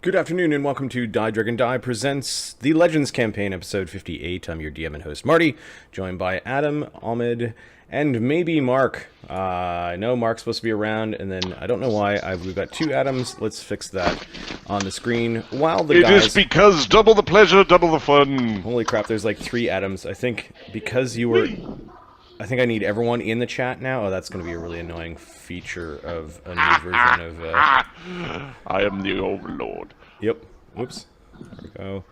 Good afternoon and welcome to DieDragonDie presents the Legends campaign, episode 58. I'm your DM and host, Marty, joined by Adam, Ahmed, and maybe Mark. I know Mark's supposed to be around, and then I don't know why. We've got two Adams. Let's fix that on the screen. While the guys... It is because double the pleasure, double the fun. Holy crap, there's like three Adams. I think because you were... I think I need everyone in the chat now. Oh, that's going to be a really annoying feature of a new version of... I am the overlord. Yep. Whoops. There we go.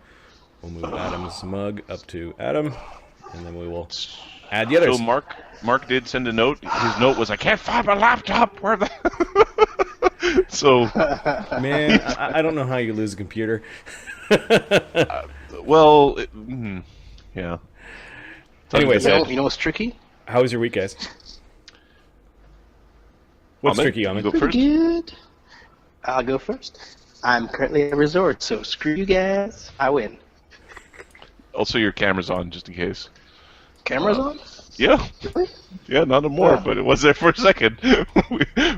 We'll move Adam's mug up to Adam, and then we will add the others. So Mark did send a note. His note was, I can't find my laptop. Where the... So... Man, I don't know how you lose a computer. Yeah. Anyways, you know what's tricky? How was your week, guys? What's tricky, Ahmed? You go first? Good. I'll go first. I'm currently at a resort, so screw you guys. I win. Also, your camera's on, just in case. Camera's on? Yeah. Really? Yeah, not anymore, but it was there for a second.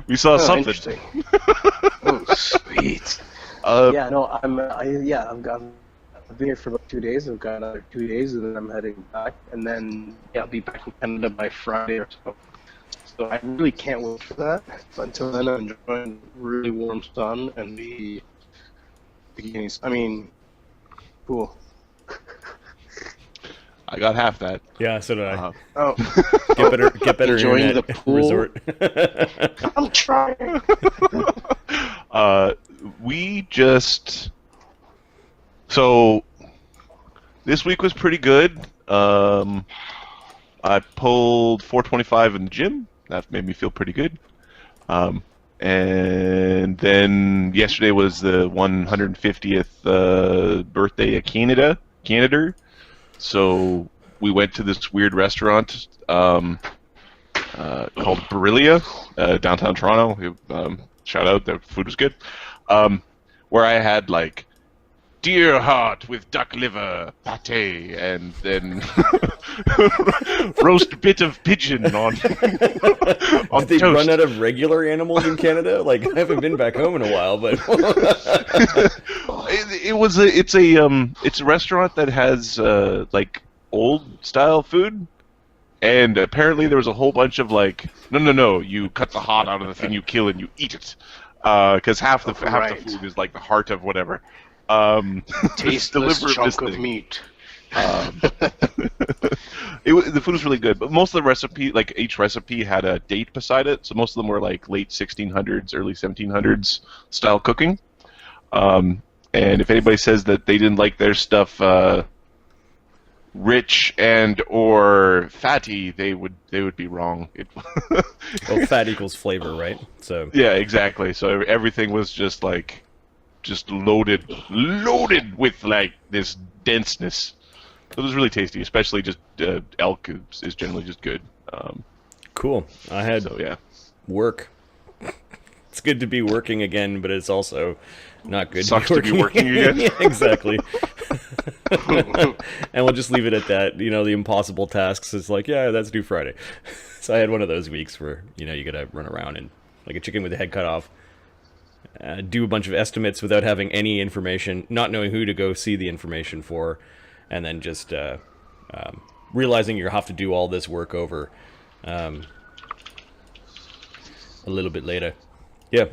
we saw something. Interesting. Oh, sweet. Yeah, no, I've been here for about 2 days. I've got another 2 days, and then I'm heading back. And then, I'll be back in Canada by Friday or so. So I really can't wait for that. But until then, I'm enjoying really warm sun and the bikinis. I mean, cool. I got half that. Yeah, so did I. Oh, Get better enjoying internet the pool. resort. I'm trying. So this week was pretty good. I pulled 425 in the gym. That made me feel pretty good. And then yesterday was the 150th birthday of Canada. So we went to this weird restaurant called Barillia, downtown Toronto. Shout out, the food was good. Where I had like deer heart with duck liver pate, and then roast bit of pigeon on Did they toast. run out of regular animals in Canada? Like, I haven't been back home in a while, but it's a restaurant that has like old style food, and apparently there was a whole bunch of like, no, you cut the heart out of the thing you kill and you eat it, because half the food is like the heart of whatever. Tasteless chunk of meat. The food was really good, but most of the recipe, like each recipe, had a date beside it. So most of them were like late 1600s, early 1700s style cooking. And if anybody says that they didn't like their stuff rich and or fatty, they would be wrong. well, fat equals flavor, right? So yeah, exactly. So everything was just loaded with like this denseness. It was really tasty, especially just elk is generally just good. Cool. I had work. It's good to be working again, but it's also not good. Sucks to be working again. Yeah, exactly. And we'll just leave it at that. You know, the impossible tasks. It's like, yeah, that's due Friday. So I had one of those weeks where you gotta run around and like a chicken with the head cut off. Do a bunch of estimates without having any information, not knowing who to go see the information for, and then just realizing you have to do all this work over a little bit later. Yeah.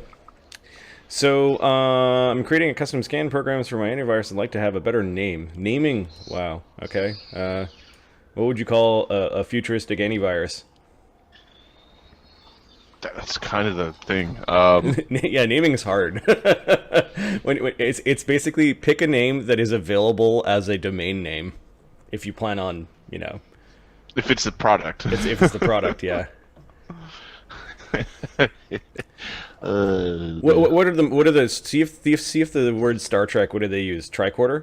So I'm creating a custom scan programs for my antivirus. I'd like to have a better name. Naming. Wow. Okay. What would you call a futuristic antivirus? That's kind of the thing. Yeah, naming is hard. when it's basically pick a name that is available as a domain name, if you plan on, if it's the product. If it's the product, yeah. What are the see if the word Star Trek, what do they use? Tricorder?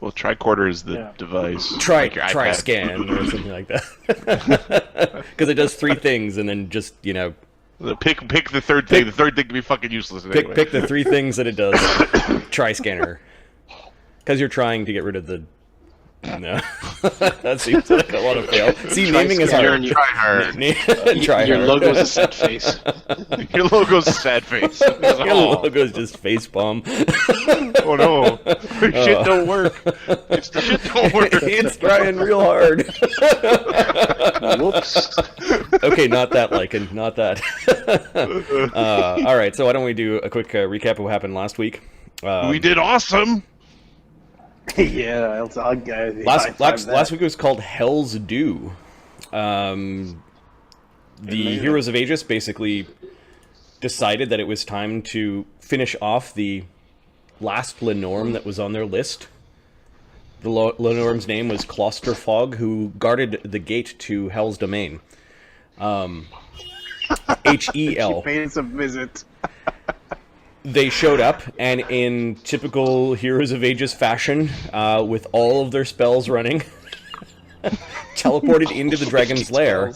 Well, tricorder is the device. Try scan or something like that. Because it does three things, and then just pick the third thing. The third thing can be fucking useless. Anyway. Pick the three things that it does. Try scanner. Because you're trying to get rid of the No, that seems like a lot of fail. See, naming is hard. Try hard. Try Your hard. logo's a sad face. Your logo's a sad face. Your logo's just facepalm. Oh no. Shit don't work. It's the shit don't work. It's trying real hard. Whoops. Okay, not that, Lycan. Not that. Alright, so why don't we do a quick recap of what happened last week? We did awesome. Yeah, Last week was called Hell's Due. The Heroes of Aegis basically decided that it was time to finish off the last Lenorm that was on their list. The Lenorm's name was Klosterfog, who guarded the gate to Hell's Domain. H-E-L. Pays a visit. They showed up, and in typical Heroes of Aegis fashion, with all of their spells running, teleported into the dragon's lair,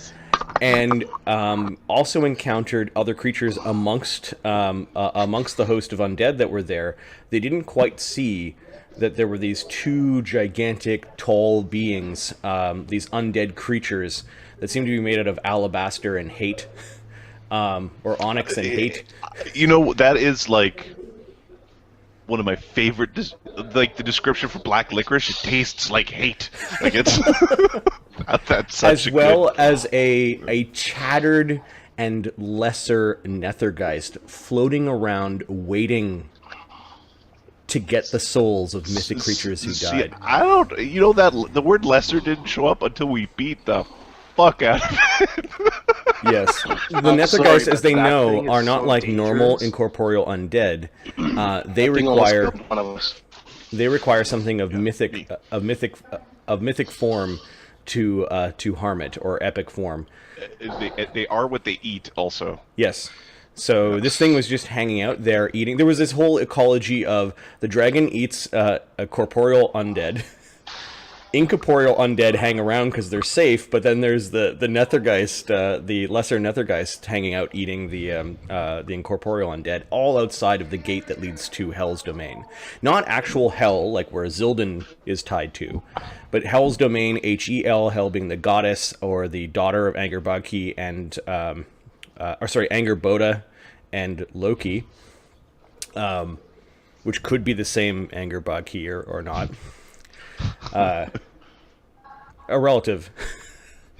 and also encountered other creatures amongst the host of undead that were there. They didn't quite see that there were these two gigantic, tall beings, these undead creatures that seemed to be made out of alabaster and hate. Or onyx and hate. You know, that is like one of my favorite, like the description for black licorice. It tastes like hate. Like it's that's such as well as a chattered and lesser Nethergeist floating around, waiting to get the souls of mythic creatures who died. I don't. You know that the word lesser didn't show up until we beat the fuck out of it. Yes. The Nethergeist, as they know, are not like normal incorporeal undead. They require something of mythic form to harm it, or epic form. They are what they eat, also. Yes. So this thing was just hanging out there eating. There was this whole ecology of the dragon eats a corporeal undead. Incorporeal undead hang around because they're safe, but then there's the Nethergeist, the lesser Nethergeist, hanging out eating the incorporeal undead, all outside of the gate that leads to Hell's Domain. Not actual Hell, like where Azildan is tied to, but Hell's Domain, H-E-L, Hell being the goddess or the daughter of Angrboda and Angerboda and Loki, which could be the same Angrboda or not. A relative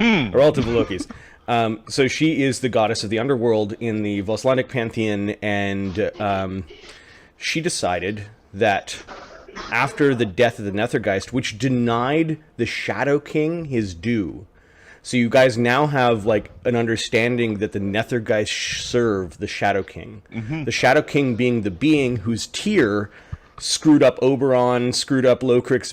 of Loki's. So she is the goddess of the underworld in the Volslandic pantheon, and she decided that after the death of the Nethergeist, which denied the Shadow King his due, so you guys now have like an understanding that the Nethergeist serve the Shadow King. Mm-hmm. The Shadow King being the being whose tier screwed up Oberon, screwed up Lokrik's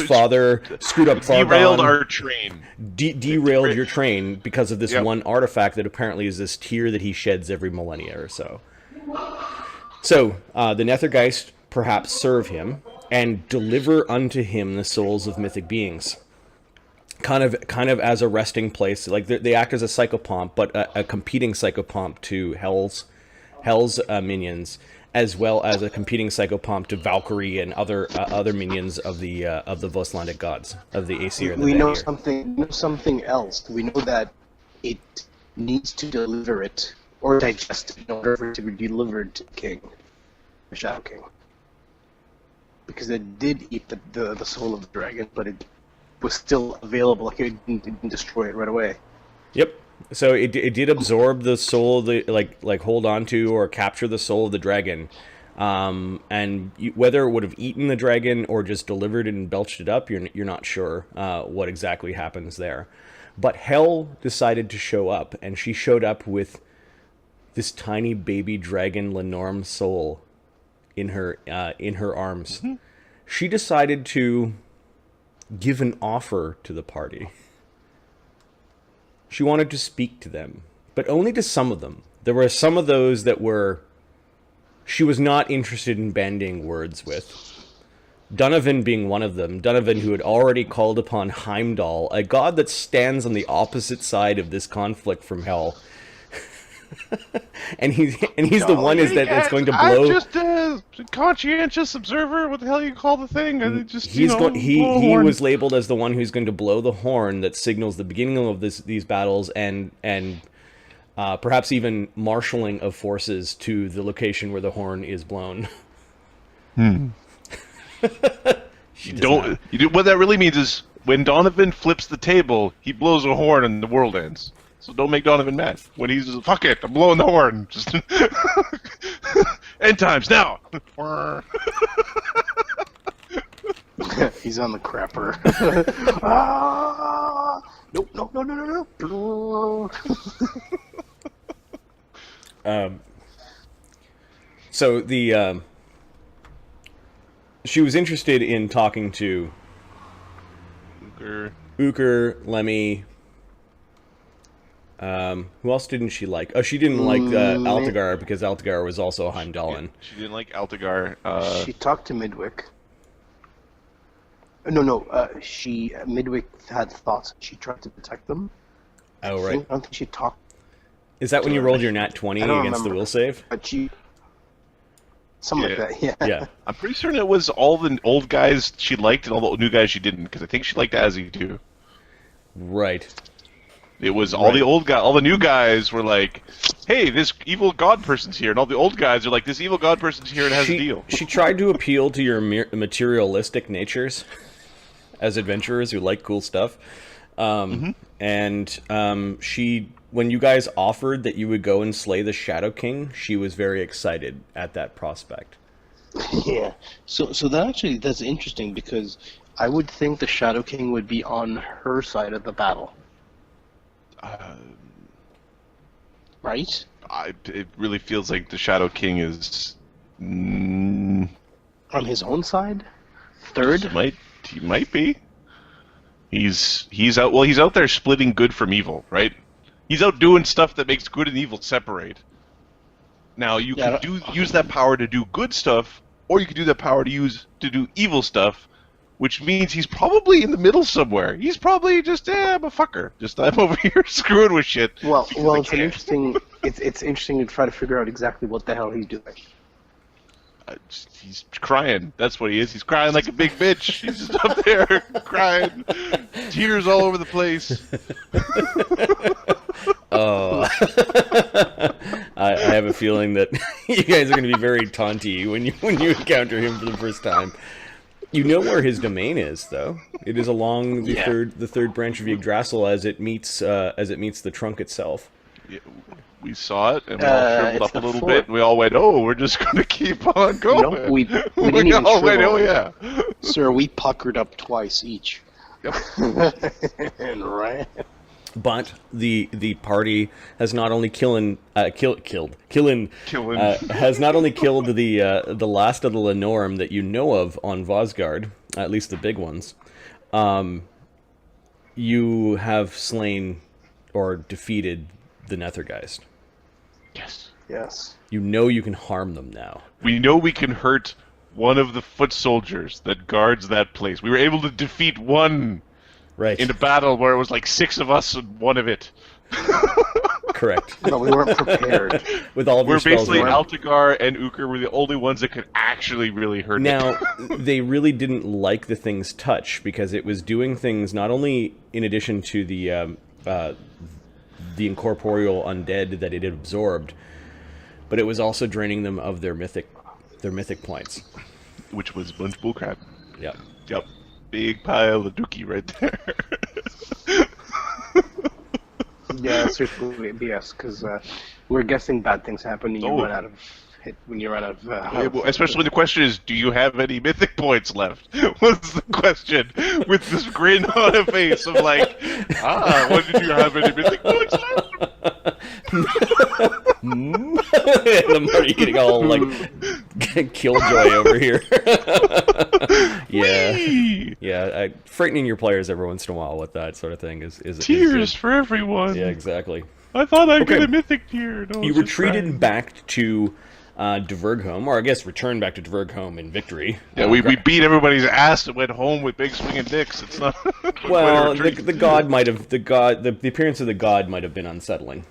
father, screwed up Fargon. Derailed our train. Derailed your train because of this one artifact that apparently is this tear that he sheds every millennia or so. So, the Nethergeist perhaps serve him and deliver unto him the souls of mythic beings. Kind of as a resting place. Like, they act as a psychopomp, but a competing psychopomp to Hell's minions, as well as a competing psychopomp to Valkyrie and other minions of the Volslandic gods, of the Aesir. We know something else. We know that it needs to deliver it or digest it in order for it to be delivered to the king, the Shadow King, because it did eat the soul of the dragon, but it was still available. Like it didn't destroy it right away. Yep. So it did absorb the soul, like hold on to or capture the soul of the dragon, and whether it would have eaten the dragon or just delivered it and belched it up, you're not sure what exactly happens there. But Hell decided to show up, and she showed up with this tiny baby dragon Lenorm soul in her arms. Mm-hmm. She decided to give an offer to the party. She wanted to speak to them, but only to some of them. There were some of those that she was not interested in bandying words with. Donovan being one of them. Donovan, who had already called upon Heimdall, a god that stands on the opposite side of this conflict from Hell, and he's the one that's going to blow. I'm just a conscientious observer. What the hell you call the thing? I just he was labeled as the one who's going to blow the horn that signals the beginning of these battles and perhaps even marshalling of forces to the location where the horn is blown. What that really means is when Donovan flips the table, he blows a horn and the world ends. So don't make Donovan mad. When he's just, fuck it, I'm blowing the horn. Just end times now. He's on the crapper. Ah! Nope, no. So the she was interested in talking to Ukher, Lemmy. Who else didn't she like? Oh, she didn't like Altagar because Altagar was also Heimdallin. She didn't like Altagar. She talked to Midwick. Midwick had thoughts. She tried to protect them. Oh, right. I don't think she talked. Is that when you rolled your nat 20 against the will save? But she... Something like that, yeah. I'm pretty certain it was all the old guys she liked and all the new guys she didn't, because I think she liked Azzy too. Right. It was all the old guys, all the new guys were like, hey, this evil god person's here, and all the old guys are like, this evil god person's here and has a deal. She tried to appeal to your materialistic natures as adventurers who like cool stuff. And she... When you guys offered that you would go and slay the Shadow King, she was very excited at that prospect. Yeah. So that's interesting because I would think the Shadow King would be on her side of the battle. Right? It really feels like the Shadow King is on his own side. Third. He might be. He's out. Well, he's out there splitting good from evil, right? He's out doing stuff that makes good and evil separate. Now, you could use that power to do good stuff, or you could do that power to do evil stuff, which means he's probably in the middle somewhere. He's probably just, I'm a fucker. Just, I'm over here screwing with shit. Well, it's interesting. It's interesting to try to figure out exactly what the hell he's doing. He's crying. That's what he is. He's crying like a big bitch. He's just up there crying, tears all over the place. Oh, I have a feeling that you guys are going to be very taunty when you encounter him for the first time. You know where his domain is, though. It is along the third branch of Yggdrasil as it meets the trunk itself. Yeah, we saw it, and we all shriveled up a little bit, and we all went, "Oh, we're just going to keep on going." No, we didn't even all went, shrivel. "Oh yeah." Sir, we puckered up twice each. Yep. And ran. But the party has not only has not only killed the last of the Lennorm that you know of on Vosgard, at least the big ones. You have slain or defeated the Nethergeist. Yes. You know you can harm them now. We know we can hurt one of the foot soldiers that guards that place. We were able to defeat one in a battle where it was like 6 of us and 1 of it. Correct. No, we weren't prepared. With all of your spells. Basically Altagar and Ukher were the only ones that could actually really hurt Now, they really didn't like the thing's touch because it was doing things not only in addition to the incorporeal undead that it had absorbed, but it was also draining them of their mythic points. Which was a bunch of bullcrap. Yep. Big pile of dookie right there. Yeah, seriously, yes, because we're guessing bad things happen when you run out of especially when the question is, do you have any mythic points left? What's the question? With this grin on a face of like, what did you have any mythic points left? The Marty getting all like killjoy over here. Yeah. Frightening your players every once in a while with that sort of thing is tears for everyone. Yeah, exactly. I thought I'd get a mythic tier. No, you retreated back to Dvergholm, or I guess returned back to Dvergholm in victory. Yeah, we beat everybody's ass and went home with big swinging dicks. It's not. Well, the appearance of the god might have been unsettling.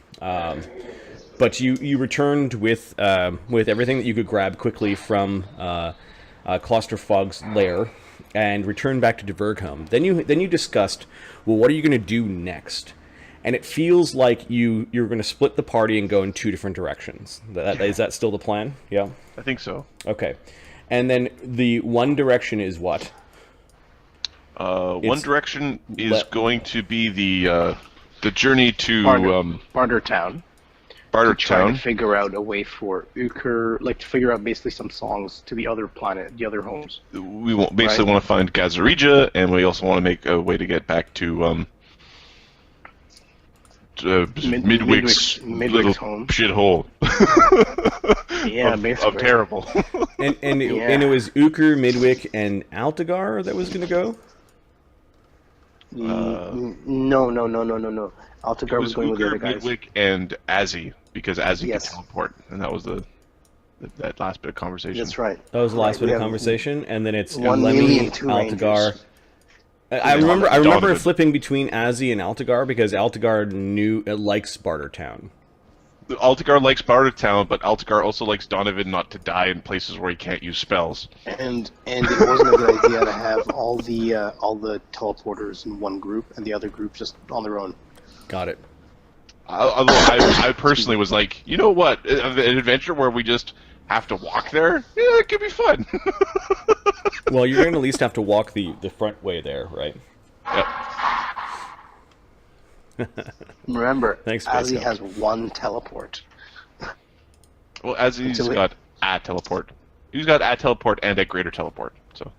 But you returned with everything that you could grab quickly from Klosterfog's lair, and returned back to DieDragonDie. Then you discussed, well, what are you going to do next? And it feels like you're going to split the party and go in two different directions. Is that still the plan? Yeah? I think so. Okay. And then the one direction is what? One direction is going to be the journey to Bartertown. Trying to figure out a way for Ukher, like to figure out basically some songs to the other planet, the other homes. We basically want to find Gazareeja, and we also want to make a way to get back to Midwick's little home. Shithole. Yeah, basically. Of terrible. and it was Ukher, Midwick, and Altagar that was going to go? No. Altagar was going with the other guys. Midwick and Azzy, because Azzy could teleport, and that was that last bit of conversation. That's right. That was the last bit of conversation, and then it's one Lemmy, and two Altagar. Rangers. I remember flipping between Azzy and Altagar because Altagar likes Bartertown. Altagar likes Bartertown, but Altagar also likes Donovan not to die in places where he can't use spells. And it wasn't a good idea to have all the teleporters in one group and the other group just on their own. Got it. Although I personally was like, you know what, an adventure where we just have to walk there? Yeah, it could be fun. Well, you're going to at least have to walk the front way there, right? Yep. Remember, Thanks, Azzy has one teleport. Well, Azzy's got a teleport. He's got a teleport and a greater teleport. So.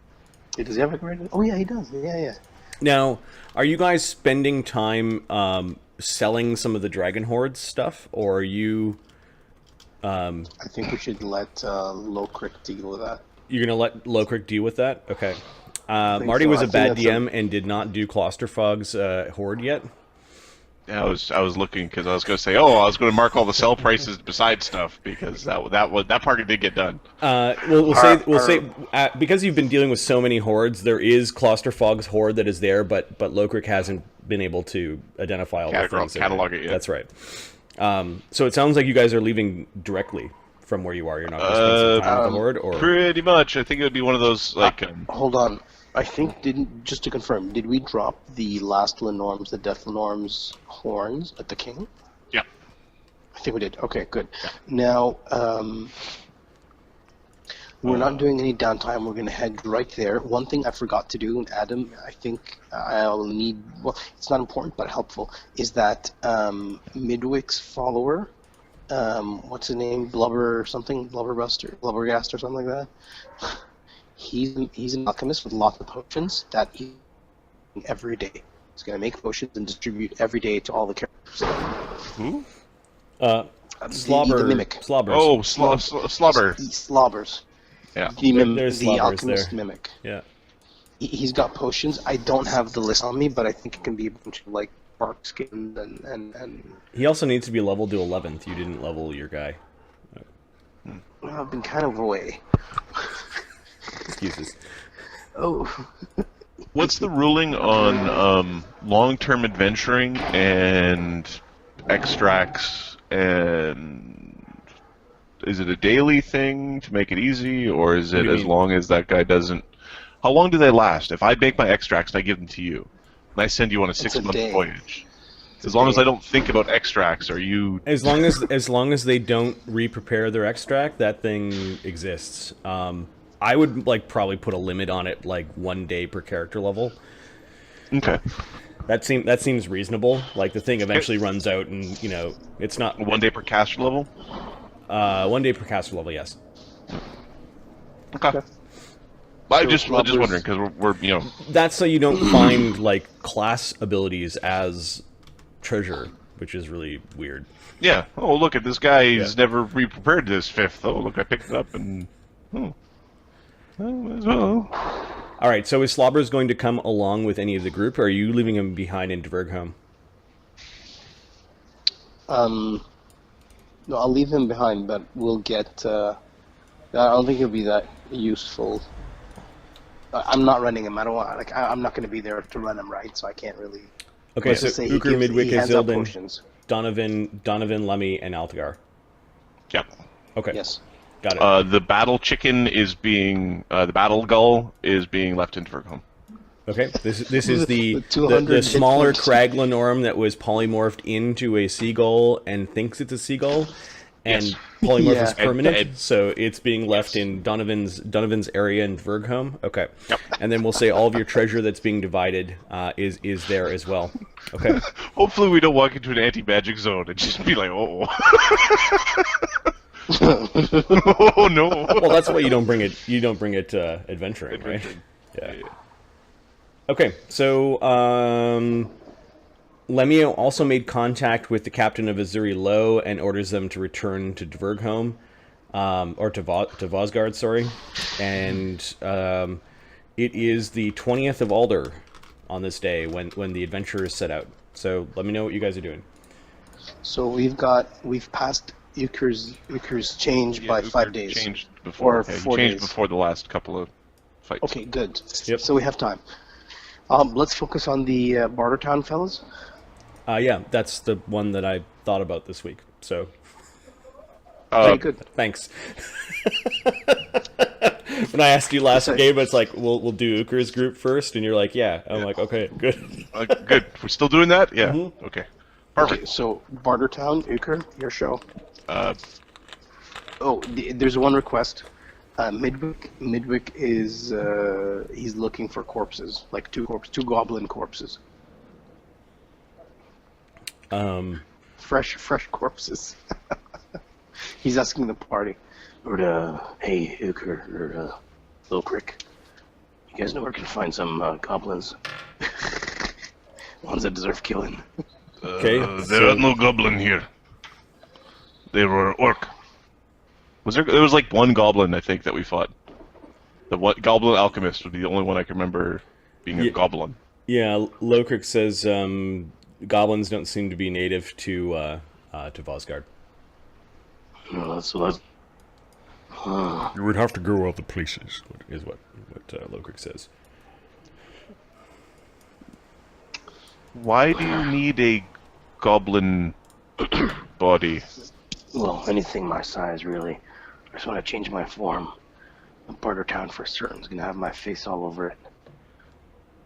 Does he have a greater? Oh yeah, he does. Yeah. Now, are you guys spending time selling some of the Dragon Horde stuff, or are you? I think we should let Lokrik deal with that. You're gonna let Lokrik deal with that? Okay. Marty was a bad DM and did not do Klosterfog's Horde yet. Yeah, I was looking because I was going to say, I was going to mark all the sell prices beside stuff because that part did get done. We'll say because you've been dealing with so many hordes, there is Klosterfog's Horde that is there, but Lokrik hasn't been able to identify all the things. Catalog it yet. That's right. So it sounds like you guys are leaving directly from where you are. You're not going to spend some time with the Horde, or pretty much. I think it would be one of those like. Hold on. I think just to confirm, did we drop the last Lenorm's, the Death Lenorm's horns at the King? Yeah. I think we did. Okay, good. Yeah. Now, we're not doing any downtime. We're going to head right there. One thing I forgot to do, and Adam, I think I'll need, well, it's not important but helpful, is that Midwick's follower, what's his name, Blubber something, Blubbergast or something like that? He's an alchemist with lots of potions that he every day. He's going to make potions and distribute every day to all the characters. Who? Slobber. The mimic. Slobbers. Oh, Slobber. Slobbers. Yeah. There's alchemist there. mimic. Yeah. He's got potions. I don't have the list on me, but I think it can be a bunch of like bark skins and. He also needs to be leveled to 11th. You didn't level your guy. Well, I've been kind of away. Excuses. Oh. What's the ruling on long-term adventuring and extracts, and is it a daily thing to make it easy, or is it as long as that guy doesn't... How long do they last? If I make my extracts and I give them to you, and I send you on a 6-month voyage, as long as I don't think about extracts, are you... As long as they don't re-prepare their extract, that thing exists. I would probably put a limit on it, 1 day per character level. Okay. That seems reasonable. The thing eventually runs out, and it's not 1 day per caster level. 1 day per caster level, yes. Okay. I'm just wondering because we're. That's so you don't find class abilities as treasure, which is really weird. Yeah. Oh, look at this guy. He's never re-prepared this 5th. Oh, look, I picked it up and. As well. All right, so is Slobbers going to come along with any of the group, or are you leaving him behind in DieDragonDie? No, I'll leave him behind, but we'll get... I don't think he'll be that useful. I'm not running him. I don't want... I'm not going to be there to run him, right? So I can't really... Okay, so Ukher, Midwick, Azildan, Donovan, Lemmy, and Altagar. Yep. Okay. Yes. Got it. The battle chicken is being the battle gull is being left in Dvergholm. Okay, this is the 200 smaller hit points. Craglanorm that was polymorphed into a seagull and thinks it's a seagull, and Yes. polymorph Yeah. is permanent, And- so it's being left in Donovan's area in Dvergholm. Okay, Yep. and then we'll say all of your treasure that's being divided is there as well. Okay, Hopefully, we don't walk into an anti-magic zone and just be like, oh, oh no. well that's why you don't bring it adventuring, right? Yeah. Okay, so Lemmy also made contact with the captain of Azuri Low and orders them to return to Dvergholm, or to Vosgard, sorry. And it is the 20th of Alder on this day when the adventurers set out. So let me know what you guys are doing. So we've passed Ukher's change by 5 days. Changed before. Or 4 changed days. before the last couple of fights. Okay, good. Yep. So we have time. Let's focus on the Bartertown fellas. Yeah, that's the one that I thought about this week. So Very good. thanks. When I asked you last game, it's like we'll do Ukher's group first, and you're like, yeah. I'm like, okay, good. Good. We're still doing that? Yeah. Mm-hmm. Okay. Okay, Perfect. so Bartertown, Ukher, your show. Uh, There's one request. Midwick is he's looking for corpses, like two goblin corpses, fresh corpses. He's asking the party, hey Ukher or Lokrik, you guys know where we can find some goblins, ones that deserve killing. Okay, there are no goblin here. They were orc. There was like one goblin, I think, that we fought. The goblin alchemist would be the only one I can remember being a goblin. Yeah, Lokrik says goblins don't seem to be native to Vosgard. No, that's what. You would have to go other places, is what Lokrik says. Why do you need a goblin body? Well, anything my size, really. I just want to change my form. Bartertown for certain is going to have my face all over it.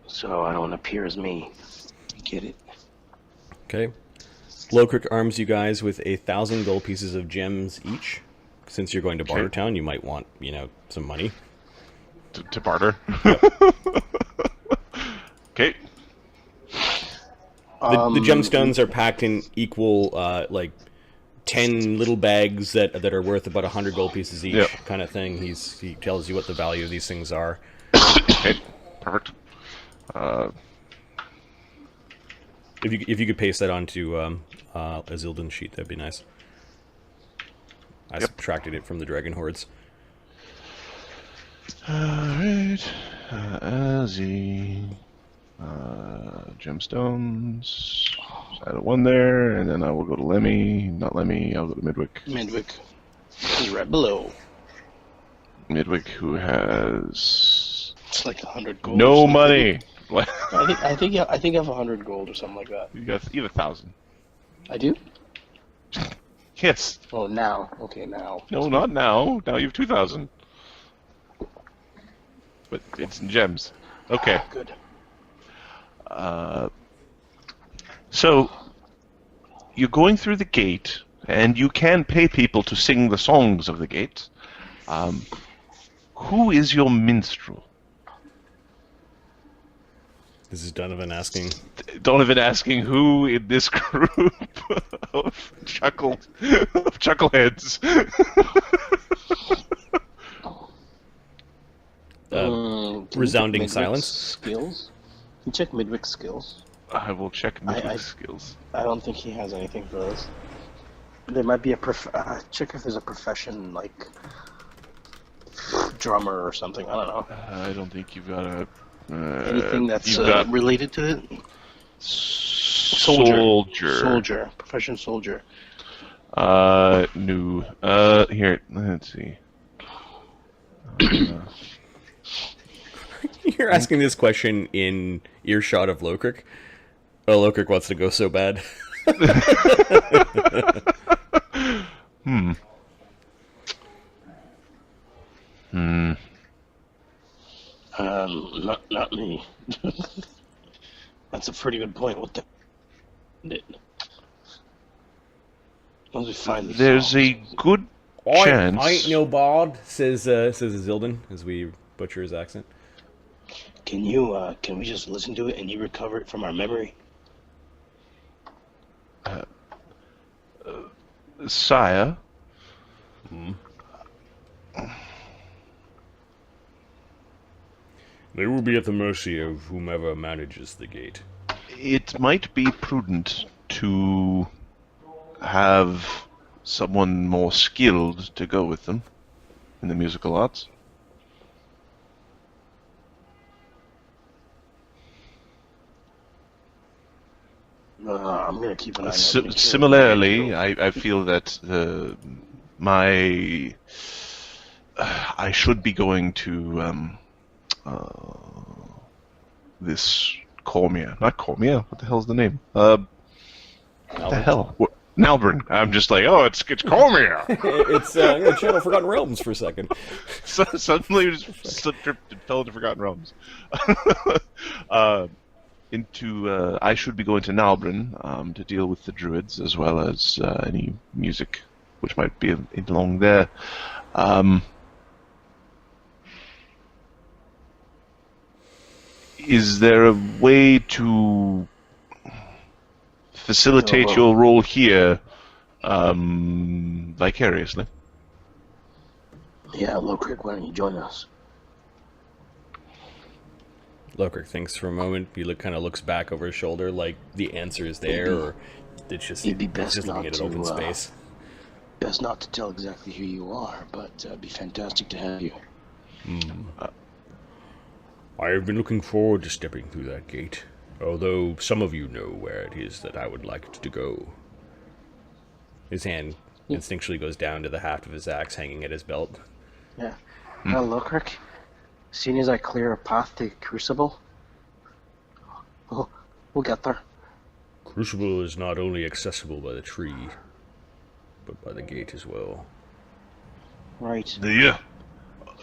So I don't appear as me. Get it? Okay. Lokrik arms you guys with 1,000 gold pieces of gems each. Since you're going to Bartertown, you might want, some money. To barter? Okay. The gemstones are packed in equal, 10 little bags that are worth about 100 gold pieces each, kind of thing. He tells you what the value of these things are. Okay. Perfect. If you could paste that onto Azildan's sheet, that'd be nice. I subtracted it from the dragon hordes. Alright. Gemstones. Add one there, and then I will go to Lemmy. Not Lemmy, I'll go to Midwick. Midwick is right below. Midwick, who has It's like 100 gold. or no something. money. What? I think I have 100 gold or something like that. You have 1,000. I do? Yes. Oh, now. Okay, now. No, not now. Now you have 2,000. But it's in gems. Okay. Good. So, you're going through the gate, and you can pay people to sing the songs of the gate. Who is your minstrel? This is Donovan asking. Donovan asking who in this group of chuckleheads. Can you Resounding check Midwick's silence. Skills? Can you check Midwick's skills? I will check I- Midwick's skills. I don't think he has anything for this. There might be a check if there's a profession like drummer or something. I don't know. I don't think you've got a... Anything that's you've got related to it? soldier. Soldier. Profession soldier. No. Here, let's see. You're asking this question in earshot of Lokrik. Oh, Lokrik wants to go so bad. Not me. That's a pretty good point. What the? Once we find these There's songs. a good chance. I ain't no bard, says Azildan, as we butcher his accent. Can we just listen to it and you recover it from our memory? Sire, They will be at the mercy of whomever manages the gate. it might be prudent to have someone more skilled to go with them in the musical arts. I'm gonna keep an eye on it. Similarly, I feel that I should be going to this Cormier. Not Cormier. What the hell's the name? What the hell? Nalburn. I'm just like, oh, it's Cormier. It's I'm gonna channel Forgotten Realms for a second. So, suddenly, just slipped and fell into Forgotten Realms. I should be going to Nalburn to deal with the druids as well as any music which might be along there. Is there a way to facilitate your role here vicariously? Yeah, Lokrik, why don't you join us? Lokrik thinks for a moment. He kind of looks back over his shoulder, like the answer is there, or it's just it'd be best just looking not at an open to, space. Best not to tell exactly who you are, but it'd be fantastic to have you. I have been looking forward to stepping through that gate, although some of you know where it is that I would like to go. His hand instinctually goes down to the haft of his axe hanging at his belt. Yeah. Well, Lokrik, as soon as I clear a path to Crucible, we'll get there. Crucible is not only accessible by the tree, but by the gate as well. Right. Yeah.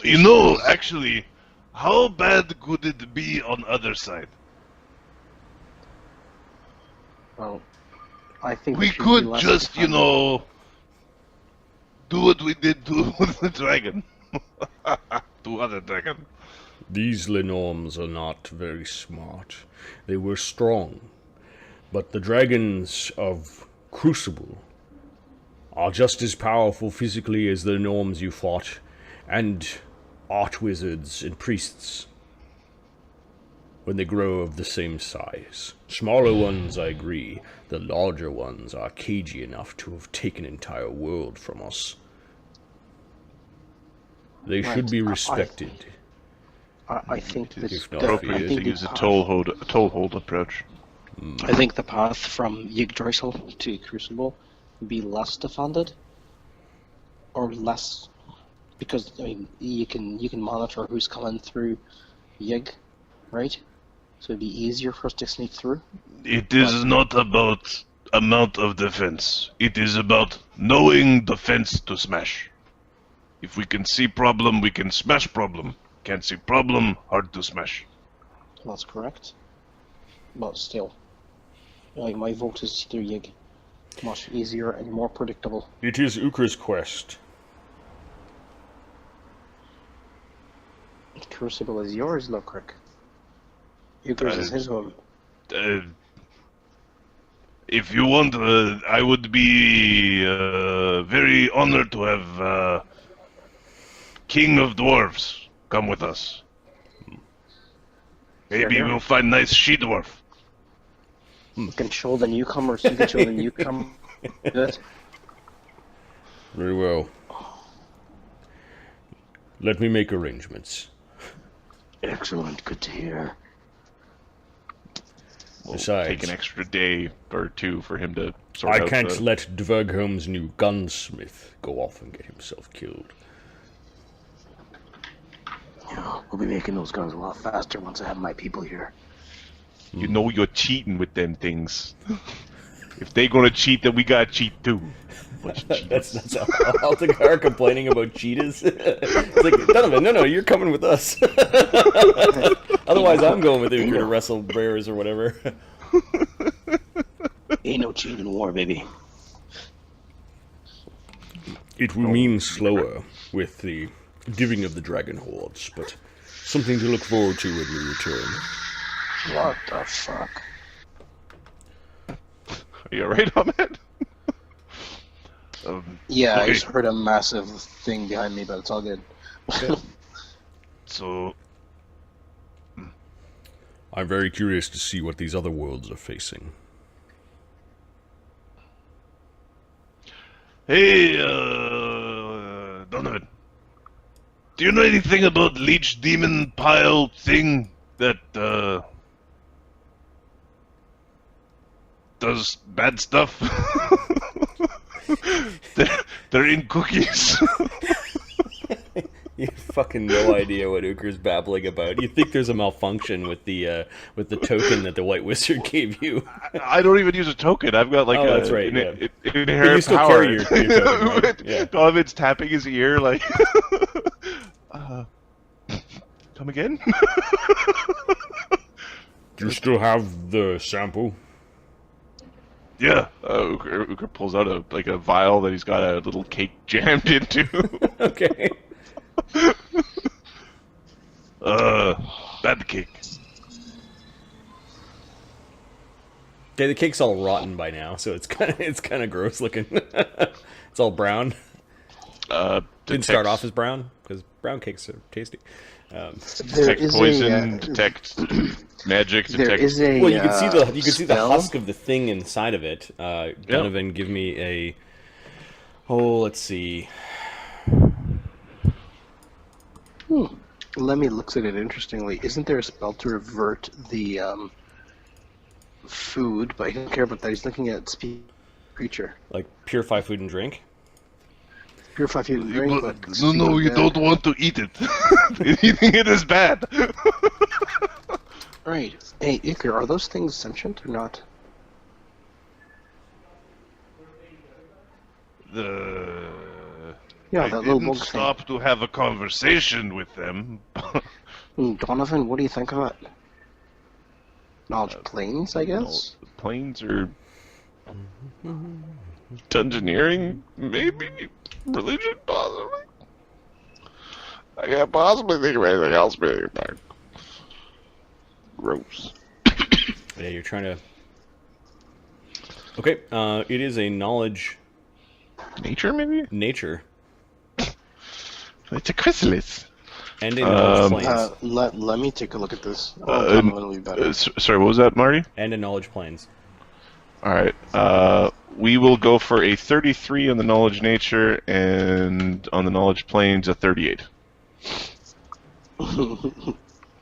You know, actually, how bad could it be on other side? Well, I think We it should be could less just, you defended. know, do what we did to the dragon. To other dragon. These Lenorms are not very smart. They were strong, but the dragons of Crucible are just as powerful physically as the Lenorms you fought, and art wizards and priests when they grow of the same size. Smaller ones, I agree. The larger ones are cagey enough to have taken an entire world from us. They should be respected. I think that If not Appropriate feared. to use a tollhold approach. I think the path from Yggdrasil to Crucible would be less defended, or less, because I mean you can monitor who's coming through Yig, right? So it'd be easier for us to sneak through. It is not about amount of defense. It is about knowing defense to smash. If we can see problem, we can smash problem. Can't see problem, hard to smash. That's correct. But still, like my vote is through Yig. Much easier and more predictable. It is Ukher's quest. Crucible is yours, Lokrik. Ukher's is his home. If you want, I would be very honored to have King of Dwarves come with us. Maybe Sure. we'll find nice she-dwarf. You can show the newcomers, you can show the newcomer. Good. Very well. Let me make arrangements. Excellent, good to hear. We'll Besides, take an extra day or two for him to sort I out can't the... let Dvergholm's new gunsmith go off and get himself killed. Yeah, we'll be making those guns a lot faster once I have my people here. You know you're cheating with them things. If they gonna cheat, then we gotta cheat too. That's Altagar complaining about cheetahs. It's like, Donovan, no, you're coming with us. Otherwise, I'm going with Ukher to wrestle bears or whatever. Ain't no cheat in war, baby. It will mean slower with the giving of the dragon hordes, but something to look forward to when we return. What the fuck? Are you alright, Ahmed? Yeah, okay. I just heard a massive thing behind me, but it's all good. So, I'm very curious to see what these other worlds are facing. hey, Donovan, do you know anything about leech demon pile thing that does bad stuff? they're in cookies. You have fucking no idea what Ukher's babbling about. You think there's a malfunction with the token that the White Wizard gave you? I don't even use a token. I've got like that's right, yeah. inherent But you still power. carry your token, right? Yeah. Donovan's tapping his ear like, come again? Do you still have the sample? Yeah. Ukher pulls out a vial that he's got a little cake jammed into. Okay. Bad cake. Okay, the cake's all rotten by now, so it's kind of gross looking. It's all brown. Didn't start off as brown because brown cakes are tasty. Detect poison, detect magic, detect. There is a. Well, you can see the spell. husk of the thing inside of it. Donovan, give me a. Oh, let's see. Lemmy looks at it interestingly. Isn't there a spell to revert the food? But he doesn't care about that. He's looking at creature. Like purify food and drink. Purify food and drink. But No, you don't want to eat it. Eating it is bad. Right. Hey, Ukher, are those things sentient or not? Yeah, I that little didn't bug stop to have a conversation with them. thing. Donovan, what do you think of it? Knowledge planes, I guess? Planes or dungeoneering, maybe religion, possibly. I can't possibly think of anything else being back. Gross. Yeah, you're trying to. Okay, it is a knowledge Nature, maybe? nature It's a chrysalis. and a knowledge planes Let me take a look at this. Uh, Donovan will be better. Sorry, what was that, Marty? and a knowledge planes. Alright, we will go for a 33 on the knowledge nature, and on the knowledge planes, a 38.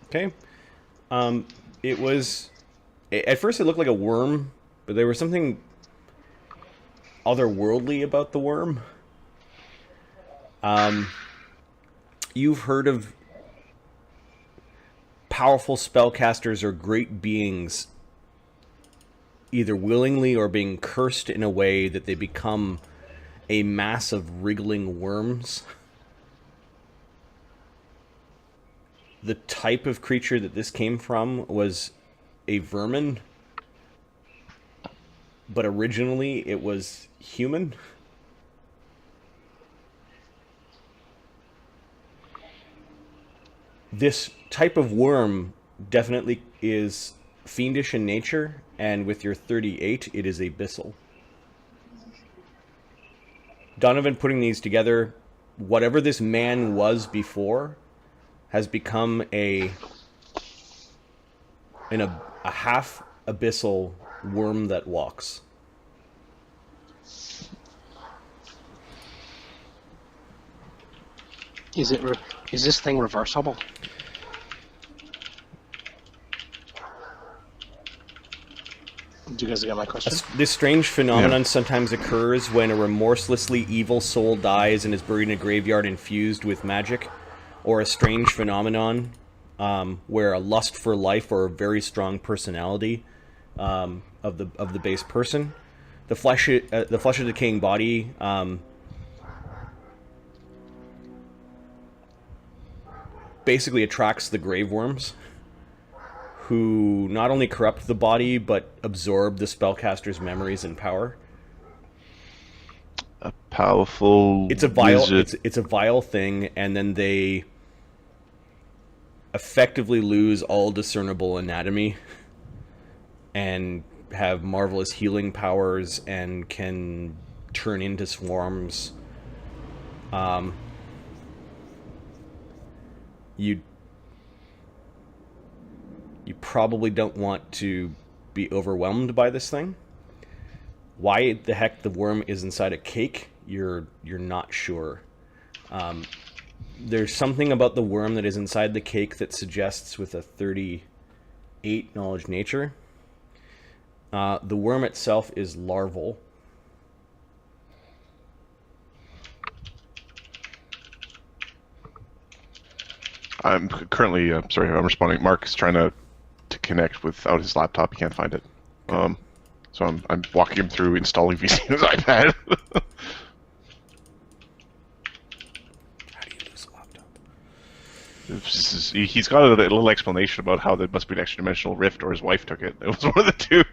Okay. It was at first it looked like a worm, but there was something otherworldly about the worm. You've heard of powerful spellcasters or great beings either willingly or being cursed in a way that they become a mass of wriggling worms. The type of creature that this came from was a vermin, but originally it was human. This type of worm definitely is fiendish in nature, and with your 38, it is abyssal. Donovan putting these together, whatever this man was before has become a half abyssal worm that walks. Is this thing reversible? Do you guys get my question? This strange phenomenon sometimes occurs when a remorselessly evil soul dies and is buried in a graveyard infused with magic, or a strange phenomenon where a lust for life or a very strong personality of the base person the flesh of the decaying body. Basically attracts the grave worms, who not only corrupt the body but absorb the spellcaster's memories and power. A powerful. It's a vile. wizard. It's a vile thing, and then they effectively lose all discernible anatomy, and have marvelous healing powers, and can turn into swarms. You probably don't want to be overwhelmed by this thing. Why the heck the worm is inside a cake, you're not sure. There's something about the worm that is inside the cake that suggests with a 38 knowledge nature. The worm itself is larval. I'm currently sorry. I'm responding. Mark's trying to connect without his laptop. He can't find it. So I'm walking him through installing VC on his iPad. How do you lose a laptop? He's got a little explanation about how there must be an extra dimensional rift, or his wife took it. It was one of the two.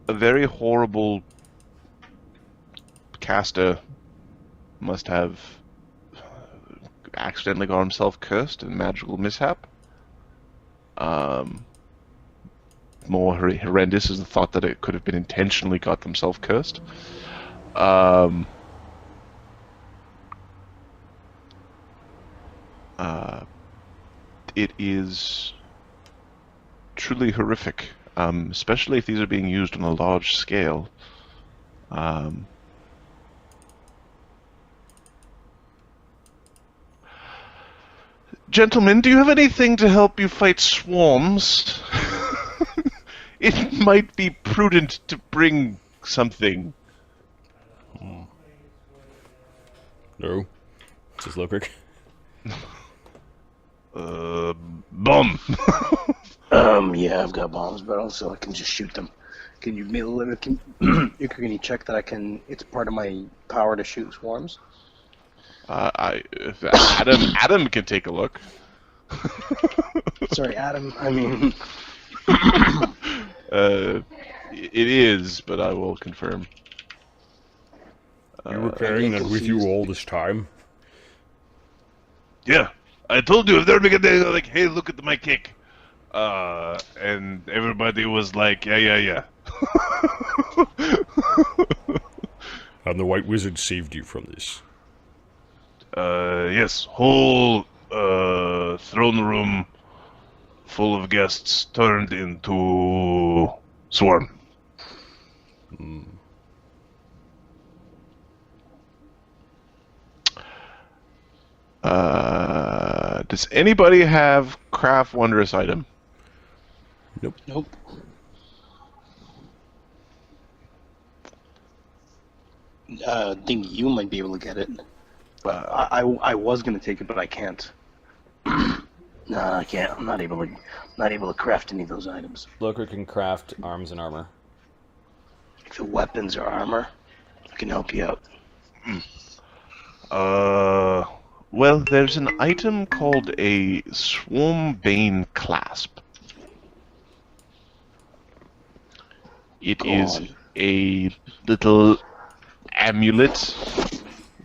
A very horrible caster must have accidentally got himself cursed in a magical mishap. More horrendous is the thought that it could have been intentionally got themselves cursed. It is truly horrific, especially if these are being used on a large scale. Gentlemen, do you have anything to help you fight swarms? It might be prudent to bring something. No. This is Lokrik. Bomb. Yeah, I've got bombs, but also I can just shoot them. Can you can you check that I can? It's part of my power to shoot swarms. If Adam can take a look. Sorry, Adam. I mean, it is, but I will confirm. You were carrying that with you all this time? Yeah, I told you if they're like, hey, look at my kick. And everybody was like, yeah. And the White Wizard saved you from this. Yes, whole throne room full of guests turned into swarm. Does anybody have craft wondrous item? nope. I think you might be able to get it. But I was gonna take it, but I can't. No, I can't. I'm not able to craft any of those items. Lokrik can craft arms and armor. If the weapons or armor, I can help you out. Well, there's an item called a Swarmbane clasp. It is a little amulet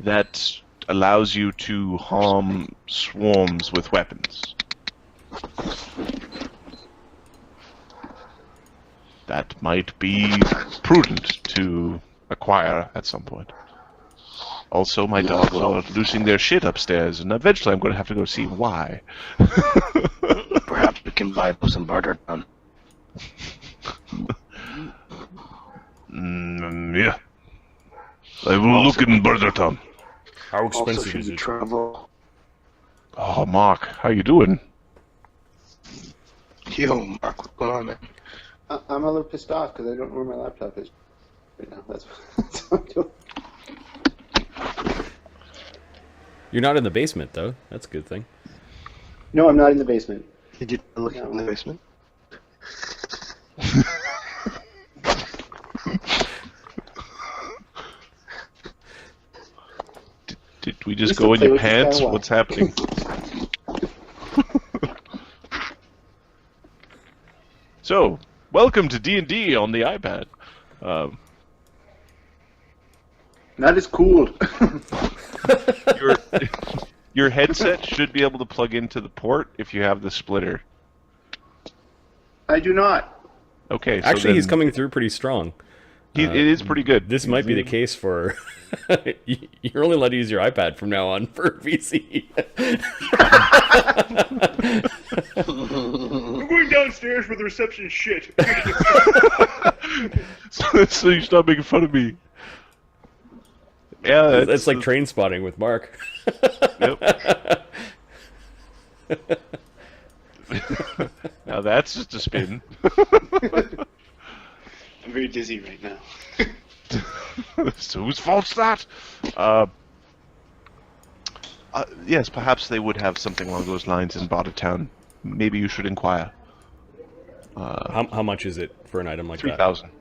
that allows you to harm swarms with weapons. That might be prudent to acquire at some point. Also, my dogs are losing their shit upstairs, and eventually I'm going to have to go see why. Perhaps we can buy some Bartertown. Yeah. I will look in Bartertown. How Also, expensive should is you it? travel? Oh, Mark, how you doing? Yo, Mark, what's going on, man? I'm a little pissed off because I don't know where my laptop is right now. That's what I'm doing. You're not in the basement, though. That's a good thing. No, I'm not in the basement. Did you look in the basement? Did we just go in your pants? What's happening? So, welcome to D&D on the iPad. That is cool. Your headset should be able to plug into the port if you have the splitter. I do not. Okay, so Actually, he's coming through pretty strong. It is pretty good. This might be the case for... You're only allowed to use your iPad from now on for VC. I'm going downstairs where the reception is shit. So you stop making fun of me. Yeah, That's like train spotting with Mark. Yep. Now that's just a spin. I'm very dizzy right now. So whose fault's that? Yes, perhaps they would have something along those lines in Bartertown. Maybe you should inquire. How much is it for an item like 3,000. that?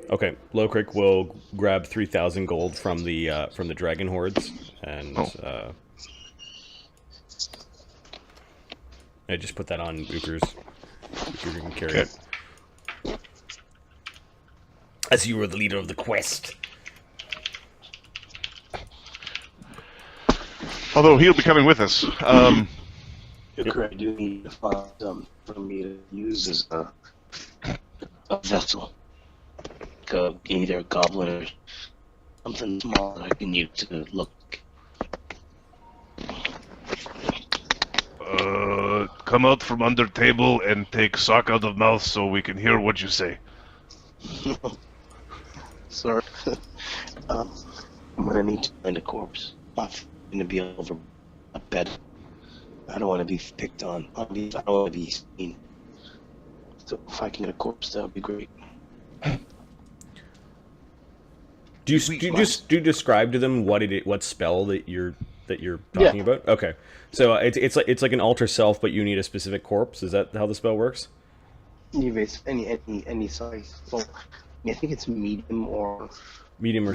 Okay, Lokrik will grab 3,000 gold from the dragon hordes, and I just put that on Ukher's. Ukher can carry it. As you were the leader of the quest. Although he'll be coming with us. Ukher, I do need to find some for me to use as a vessel. Either a goblin or something small that I can use to look. Come out from under table and take sock out of mouth so we can hear what you say. Sorry. I'm gonna need to find a corpse. I'm gonna be over a bed. I don't want to be picked on. I don't want to be seen. So if I can get a corpse, that would be great. Do you describe to them what spell that you're talking about? Okay, so it's like an alter self, but you need a specific corpse. Is that how the spell works? Any size. Well, I think it's medium or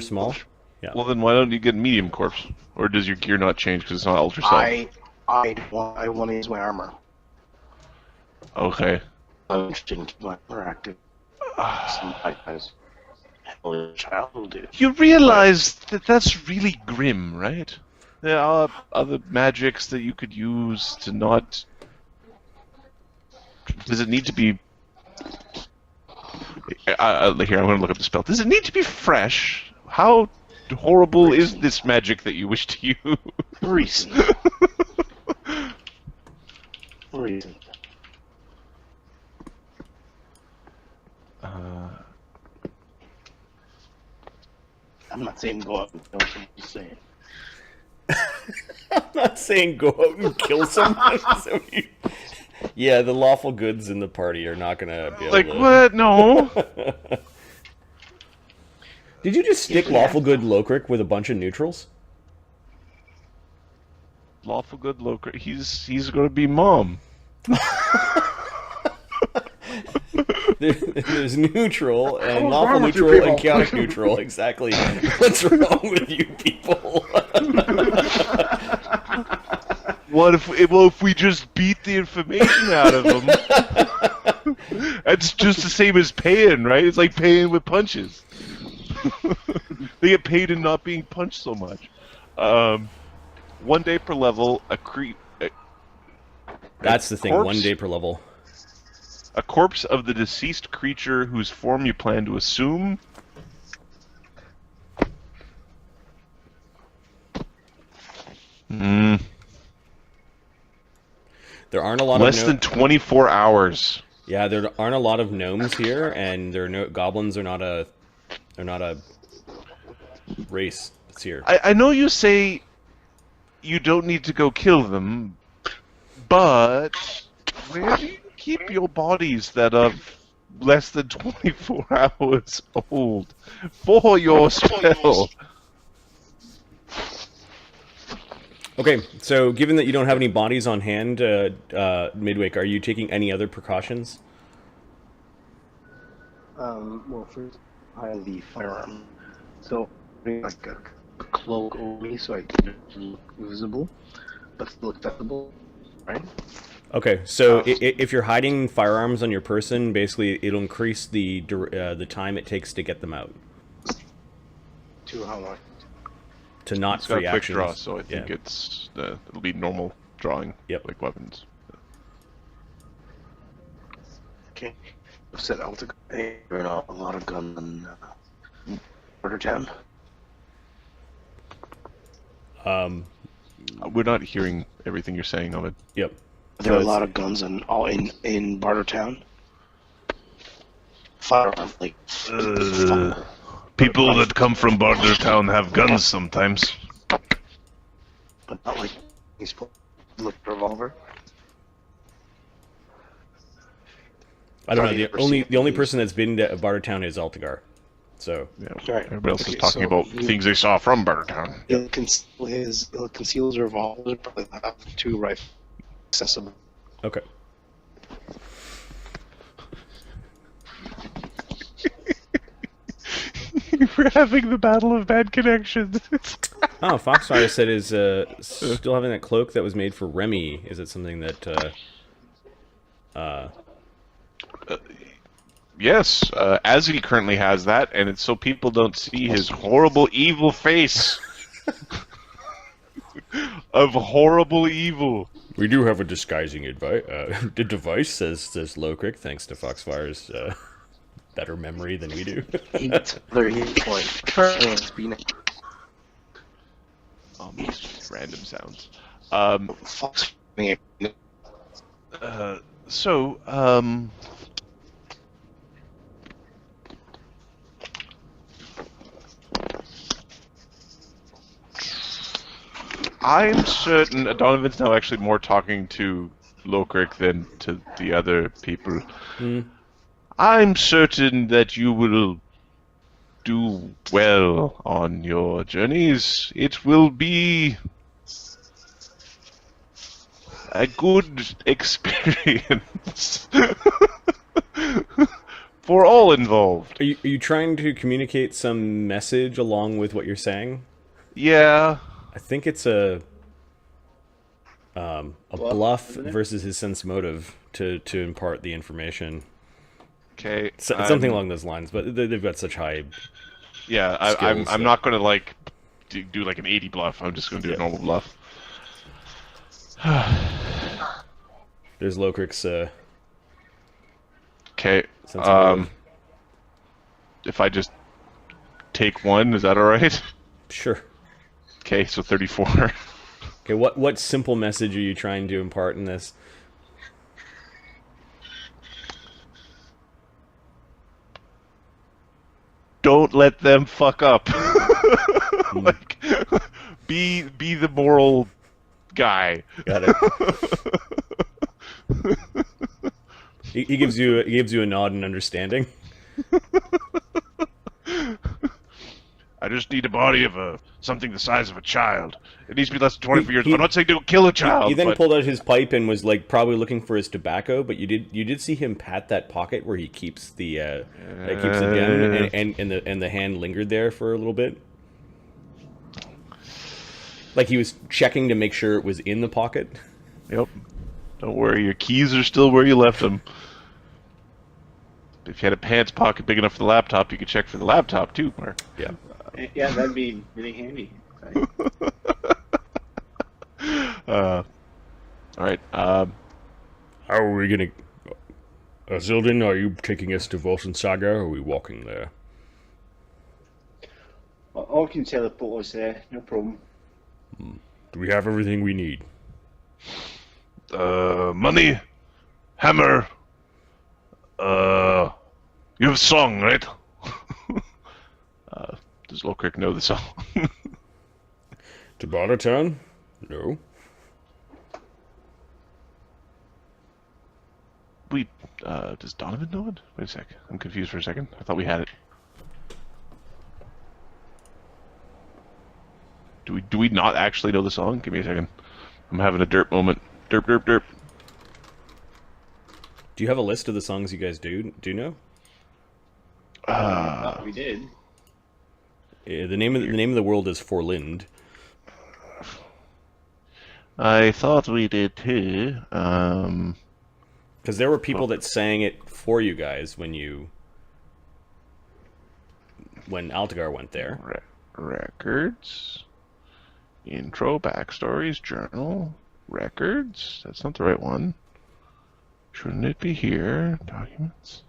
small. Yeah. Well, then why don't you get medium corpse? Or does your gear not change because it's not ultra self? I want to use my armor. Okay. I'm interested in keeping my armor active. Child will do. You realize that that's really grim, right? There are other magics that you could use to not... Does it need to be... Here, I'm going to look up the spell. Does it need to be fresh? How horrible is this magic that you wish to use? Recent. Recent. I'm not saying go out and kill someone, I'm just saying. I'm not saying go out and kill someone. Yeah, the lawful goods in the party are not gonna be able like, to... what? No. Did you just stick lawful good Lokrik with a bunch of neutrals? Lawful good Lokrik. He's gonna be mom. There's neutral and lawful neutral and chaotic neutral. Exactly. What's wrong with you people? What if we just beat the information out of them? It's just the same as paying, right? It's like paying with punches. They get paid in not being punched so much. 1 day per level, That's the thing. 1 day per level. A corpse of the deceased creature whose form you plan to assume. There aren't a lot less than 24 hours. Yeah, there aren't a lot of gnomes here, and goblins are not a race that's here. I know you say you don't need to go kill them, but where do you keep your bodies that are less than 24 hours old for your spell? Okay, so given that you don't have any bodies on hand, Midwick, are you taking any other precautions? Well, first, I have the firearm. So, bring like a cloak over me so I can look visible, but still accessible, right? Okay, so if you're hiding firearms on your person, basically it'll increase the time it takes to get them out. To how long? To not It's got free a quick actions. draw, so I think it'll be normal drawing. Yep. Like weapons. Okay. I've said Alta a lot of guns in Bartertown. We're not hearing everything you're saying, Ahmed. Yep. There are a lot of guns in Bartertown. Firearm, like People that come from Bartertown have guns sometimes. but not like he's look revolver. I don't know. Sorry, The only person that's been to Bartertown is Altagar. So Yeah. Right. Everybody else is Okay, talking so about you- things they saw from Bartertown. He'll conceal his revolver, probably have 2 rifles accessible. okay. We're having the battle of bad connections. Oh, Foxfire said is still having that cloak that was made for Remy. Is it something that Yes, Azzy currently has that, and it's so people don't see his horrible, evil face of horrible evil. we do have a disguising the device, says Lokrik, thanks to Foxfire's better memory than we do. Other hit point. Currently, Random sounds. Fox. So, I'm certain Donovan's now actually more talking to Lokrik than to the other people. I'm certain that you will do well on your journeys. It will be a good experience for all involved. Are you trying to communicate some message along with what you're saying? Yeah. I think it's a bluff versus his sense motive to impart the information. Okay. Something along those lines, but they've got such high. Yeah, skills, I'm so- not going to like do like an 80 bluff. I'm just going to do a normal bluff. There's Lokrik's Okay. sense of motive. If I just take one, is that all right? Sure. Okay, so 34. Okay, what simple message are you trying to impart in this? Don't let them fuck up. Like, be the moral guy. Got it. He gives you a nod and understanding. I just need a body of something the size of a child. It needs to be less than 24 years. I'm not saying don't kill a child. He then but pulled out his pipe and was like probably looking for his tobacco, but you did see him pat that pocket where he keeps the gun, and the hand lingered there for a little bit, like he was checking to make sure it was in the pocket. Yep. Don't worry, your keys are still where you left them. If you had a pants pocket big enough for the laptop, you could check for the laptop too, Mark. Yeah. Yeah, that'd be really handy. All right. How are we gonna? Azildan, are you taking us to Volson Saga, or are we walking there? I can teleport us there, no problem. Do we have everything we need? Money, hammer. You have song, right? Does Lokrik know the song? To Bartertown? No. Wait, does Donovan know it? Wait a sec. I'm confused for a second. I thought we had it. Do we not actually know the song? Give me a second. I'm having a derp moment. Derp, derp, derp. Do you have a list of the songs you guys do know? Thought we did. The name of the world is Forlind. I thought we did too. Because there were people that sang it for you guys when Altagar went there. Records. Intro, backstories, journal, records. That's not the right one. Shouldn't it be here? Documents.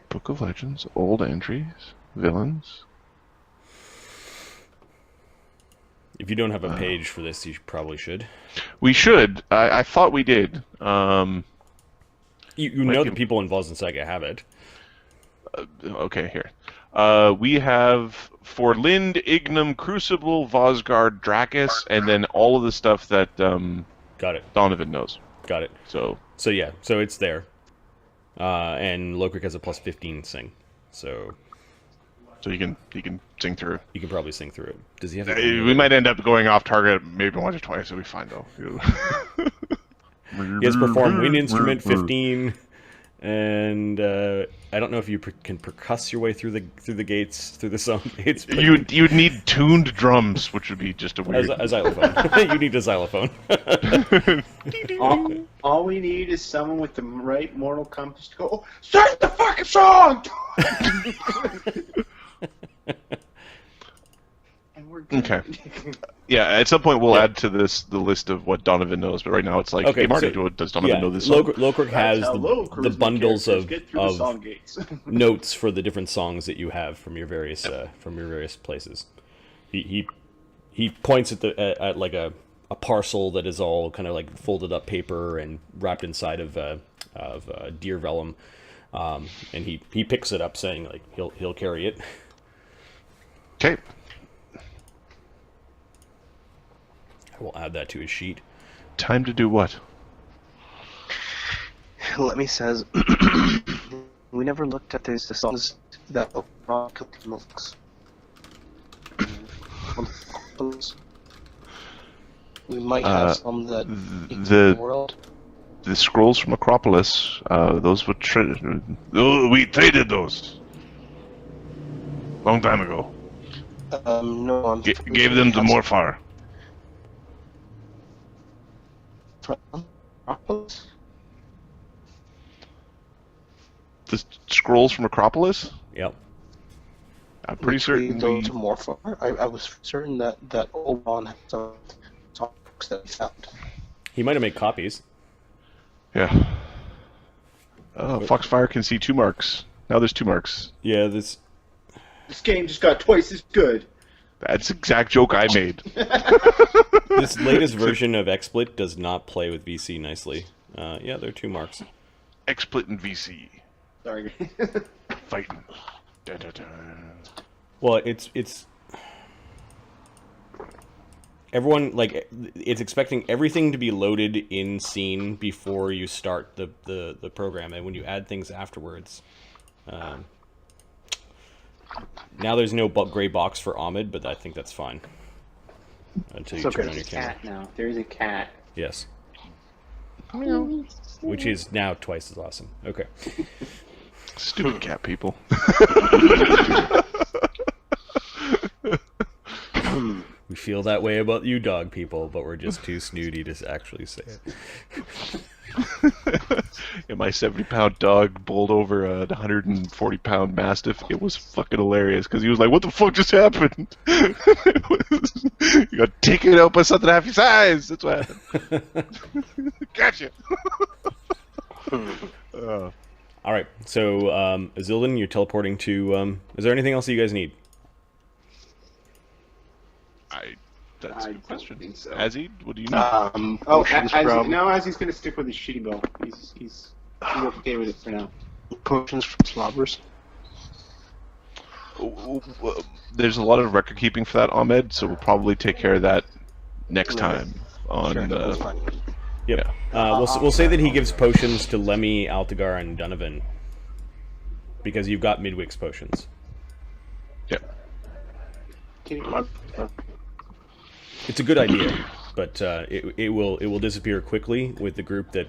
Book of Legends, old entries, villains. If you don't have a page for this, you probably should. We should. I thought we did. You know the people in Voznsaga have it. Okay, here. We have Forlind, Ignum, Crucible, Vosgard, Dracus, and then all of the stuff that Got it. Donovan knows. Got it. So yeah, so it's there. And Lokrik has a plus 15 sing. So you can sing through. you can probably sing through it. Does he have We might end up going off target maybe once or twice. It'll be fine though. He has performed wind instrument 15, and I don't know if you can percuss your way through the gates, through the song gates. But You'd need tuned drums, which would be just a weird. a xylophone. You need a xylophone. All we need is someone with the right moral compass to go, start the fucking song! And we're good. Okay. Yeah, at some point we'll add to this the list of what Donovan knows, but right now it's like, Okay, hey Marty, so- does Donovan know this song? Lokrik has That's how low the charisma bundles characters of get through the song gates. notes for the different songs that you have from your various places. He points at like a parcel that is all kind of like folded up paper and wrapped inside of deer vellum, and he picks it up, saying like he'll carry it. Okay. I will add that to his sheet. Time to do what? Let me says, we never looked at the songs that rock looks. We might have some that the world. The scrolls from Acropolis, those were We traded those. Long time ago. No, I'm Gave them to Morfar. the scrolls from Acropolis. Yep. I'm pretty certain go we. to Morfar. I was certain that old one had some songs that we found. He might have made copies. Yeah. Foxfire can see 2 marks. Now there's 2 marks. Yeah, this. This game just got twice as good. That's the exact joke I made. This latest version of XSplit does not play with VC nicely. Yeah, there are 2 marks. XSplit and VC. Sorry. Fighting. Dun, dun, dun. Well, it's everyone like it's expecting everything to be loaded in scene before you start the program, and when you add things afterwards. Now there's no gray box for Ahmed, but I think that's fine until you turn on your camera. Cat now. There's a cat. Yes. Which is now twice as awesome. Okay. Stupid cat people. We feel that way about you dog people, but we're just too snooty to actually say it. And my 70-pound dog bowled over a 140-pound mastiff. It was fucking hilarious because he was like, "What the fuck just happened?" You got taken out by something half your size. That's what happened. Gotcha. All right, so Azildan, you're teleporting to. Is there anything else that you guys need? That's a I good question. don't think so. Azzy, what do you need? Potions from As he's gonna stick with his shitty bow. He's okay with it for now. potions from slobbers. There's a lot of record keeping for that, Ahmed, so we'll probably take care of that next time. On Sure, that's fine. Yep. We'll say that he gives potions to Lemmy, Altagar, and Donovan because you've got Midwick's potions. Yeah. It's a good idea, but it will disappear quickly with the group that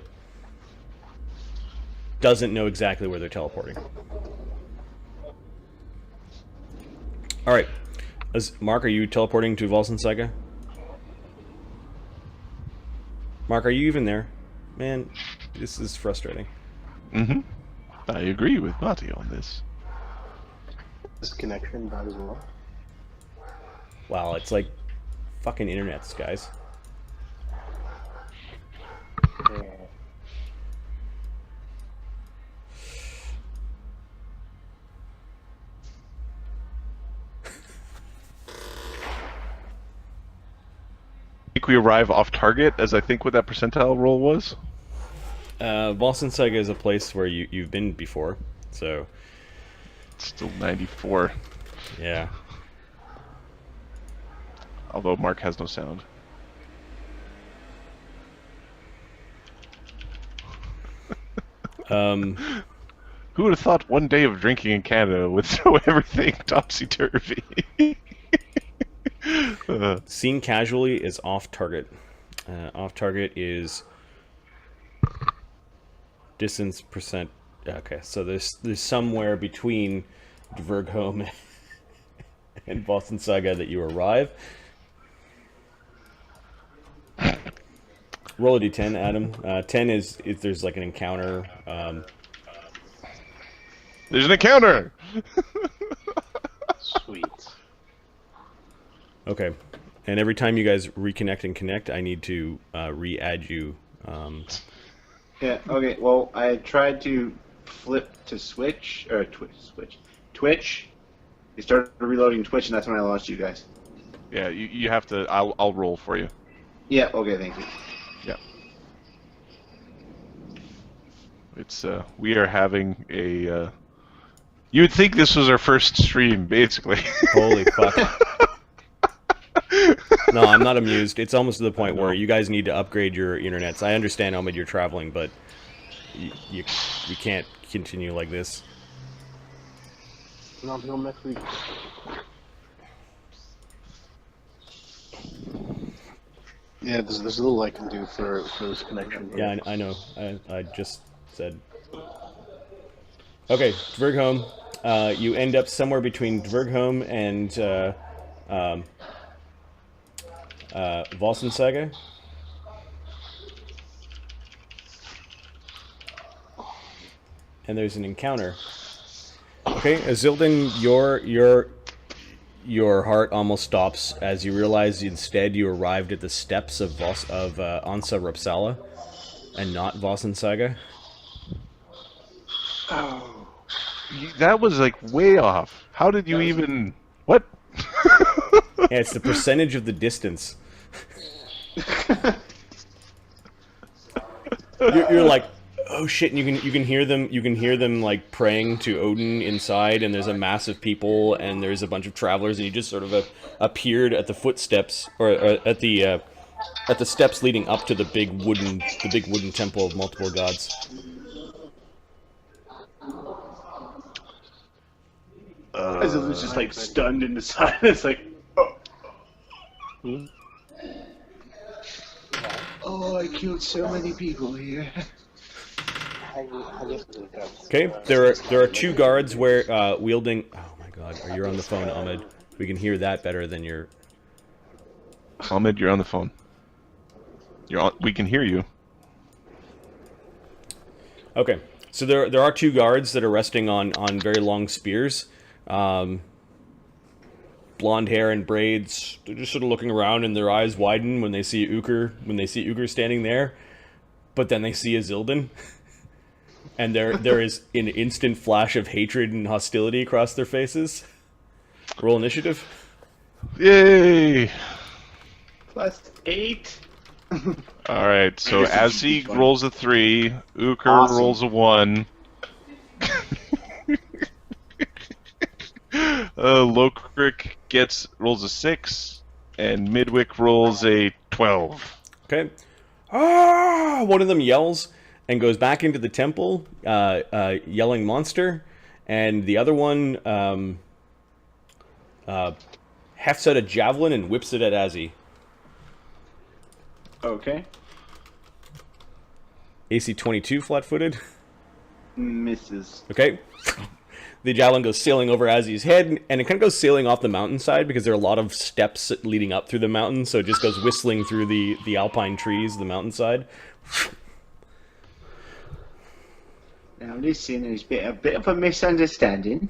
doesn't know exactly where they're teleporting. All right. Mark, are you teleporting to Volson Saga? Mark, are you even there? Man, this is frustrating. Mm-hmm. I agree with Mati on this. This connection bad as well. Wow, it's like fucking internets, guys. Yeah. I think we arrive off target, as I think what that percentile roll was. Volson Saga is a place where you've been before, so It's still 94. yeah. Although Mark has no sound. Who would have thought one day of drinking in Canada would throw everything topsy-turvy? Seen casually is off target. Off target is distance percent. Okay, so there's somewhere between Dvergholm and Volson Saga that you arrive. Roll a d10, Adam. 10 is if there's like an encounter. There's an encounter! Sweet. Okay, and every time you guys reconnect and connect, I need to re-add you. Yeah, okay, well, I tried to flip to Switch, or Twitch. It started reloading Twitch, and that's when I lost you guys. Yeah, you have to... I'll roll for you. Yeah, okay, thank you. Yeah. It's, we are having a, you would think this was our first stream, basically. Holy fuck. No, I'm not amused. It's almost to the point where you guys need to upgrade your internets. I understand, Ahmed, you're traveling, but you can't continue like this. No, next week. Yeah, there's little I can do for this connection. Yeah, I know. I just said. Okay, Dvergholm. You end up somewhere between Dvergholm and Volson Saga. And there's an encounter. Okay, Azildan, your heart almost stops as you realize instead you arrived at the steps of Ansa Rapsala and not Volson Saga. Oh. That was, like, way off. How did you even... What? Yeah, it's the percentage of the distance. You're like, oh shit, and you can hear them like praying to Odin inside, and there's a mass of people, and there's a bunch of travelers, and you just sort of appeared at the footsteps, or at the steps leading up to the big wooden temple of multiple gods. Azildan's just like stunned into silence, like, oh. Oh, I killed so many people here. Okay, there are two guards wielding. Oh my god, you're on the phone, Ahmed. We can hear that better than your. Ahmed, you're on the phone. We can hear you. Okay, so there are two guards that are resting on very long spears. Blonde hair and braids. They're just sort of looking around, and their eyes widen when they see Ukher standing there. But then they see Azildan, and there is an instant flash of hatred and hostility across their faces. Roll initiative. Yay! +8. Alright, so Azzy rolls a 3, Ukher Awesome. rolls a 1. Lokrik rolls a 6, and Midwick rolls a 12. Okay. Ah! One of them yells and goes back into the temple, yelling monster, and the other one hefts out a javelin and whips it at Azzy. Okay. AC 22 flat-footed. Misses. Okay. the javelin goes sailing over Azzy's head, and it kind of goes sailing off the mountainside because there are a lot of steps leading up through the mountain, so it just goes whistling through the alpine trees, the mountainside. Now listen, there's been a bit of a misunderstanding.